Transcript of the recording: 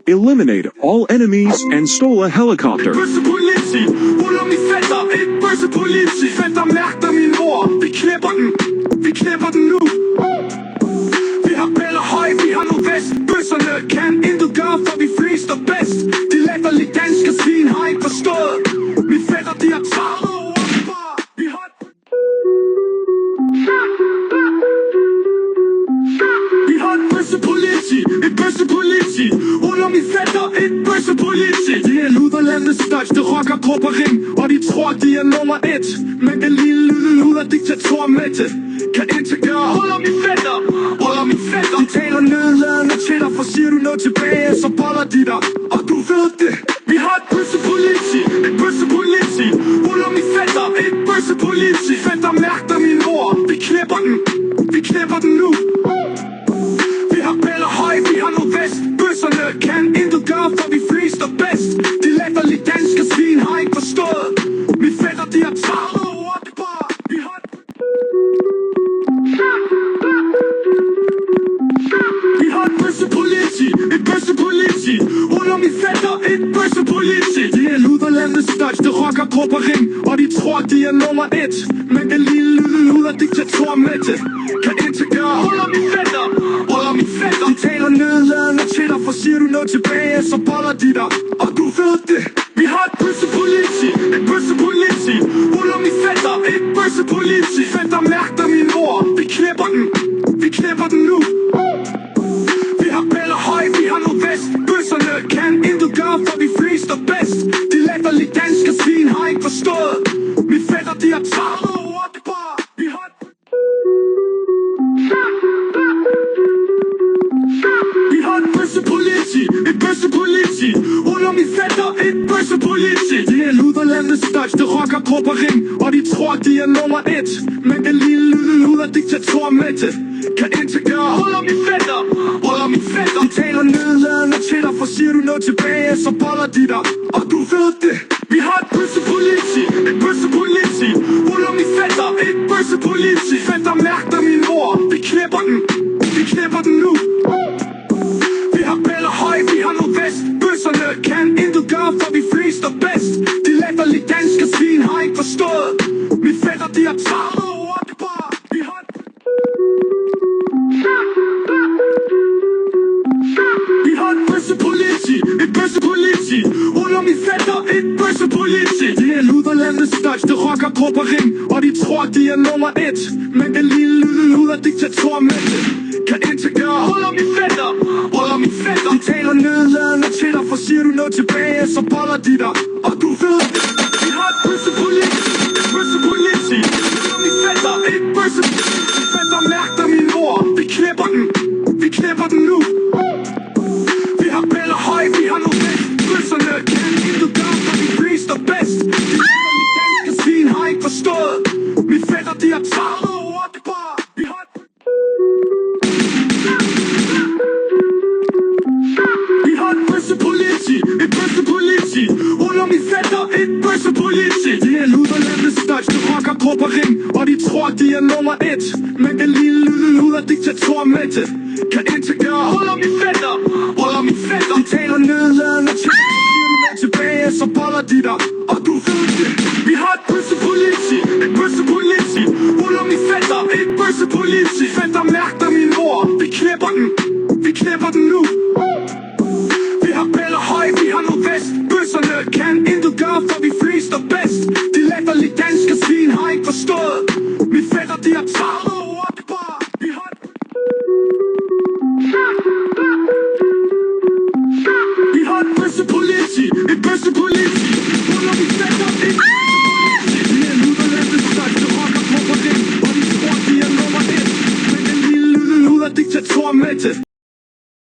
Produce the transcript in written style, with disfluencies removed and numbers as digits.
Eliminate all enemies and stole a helicopter. Bøsse politi, ruller min fætter, et bøsse politi. Fætter mærker min mor, vi knæpper den nu. Vi har bæller høj, vi har nu vest. Bøsserne kan intet gøre, for vi flest er bedst. De latterlige danske svin har ikke forstået. Min fætter, de har taget over. Vi har et bøssepoliti, et bøssepoliti. Ruller min fætter, et bøssepoliti. De er luderlandets største rockergruppering, og de tror, de er nummer 1. Men den lille luder diktator med det kan integrere. Ruller min fætter, de taler nedladende til dig, for siger du noget tilbage, så boller de dig. Og du ved det, vi har et bøssepoliti, et bøssepoliti. Ruller min fætter, et bøssepoliti. Fætter mærker min mor, vi knæpper den nu. Vi har bæller høj, vi har nu vest. Bøsserne kan intet gøre, for vi flest er bedst. De latterlige danske svin har ikke forstået. Min fætter, de har taget over det bare. Vi har et bøssepoliti, et bøssepoliti. Ruller min fætter, et bøssepoliti. De er luderlandets største rockergruppering, og de tror, de er nummer 1. Men den lille luder diktator med det kan integrere. Ruller min fætter, de taler nedladende til dig, for siger du noget tilbage, så boller de dig. Og du ved det, vi har et bøssepoliti, et bøssepoliti. Ruller min fætter, et bøssepoliti. Fætter mærker min mor, vi knæpper den nu. Vi har bæller høj, vi har nu vest. Bøsserne kan intet gøre, for vi flest er bedst. De latterlige danske svin har ikke forstået. Min fætter, de har taget over det bare. Vi har et bøssepoliti, et bøssepoliti. Ruller min fætter, et bøssepoliti. De er luderlandets største rockergruppering, og de tror, de er nummer 1. Men den lille luder diktator med det kan integrere. Ruller min fætter, de taler nedladende til dig, for siger du noget tilbage, så boller de dig. Og du ved det, vi har et bøssepoliti, et bøssepoliti. Ruller min fætter, et bøssepoliti. Fætter mærker min mor, vi knæpper den nu. Vi har bæller høj, vi har nu vest. Bøsserne kan intet gøre, for vi flest er bedst. De latterlige danske svin har ikke forstået. Min fætter, de har taget over det bare. Vi har et bøssepoliti, et bøssepoliti. Ruller min fætter, et bøssepoliti. De er luderlandets største rockergruppering, og de tror, de er nummer 1. Men den lille luder diktator med det kan integrere. Ruller min fætter, de taler nedladende til dig, for siger du noget tilbage, så boller de dig. Og du ved det, vi har et bøssepoliti, et bøssepoliti. Ruller min fætter, et bøssepoliti. Fætter mærker min mor, vi knæpper den nu. Vi har bæller høj, vi har nu vest. Bøsserne kan intet gøre, for vi flest er bedst. De latterlige danske svin har ikke forstået. Min fætter, de har taget over det bare. Vi har et bøssepoliti, et bøssepoliti. Ruller min fætter, et bøssepoliti. De er luderlandets største rockergruppering, og de tror, de er nummer 1. Men den lille luder diktator med det kan integrere. Ruller min fætter, de taler nedladende til dig, for siger du noget tilbage, så boller de dig. Og du ved det, vi har et bøssepoliti, et bøssepoliti. Ruller min fætter, et bøssepoliti. Fætter mærker min mor, vi knæpper den nu.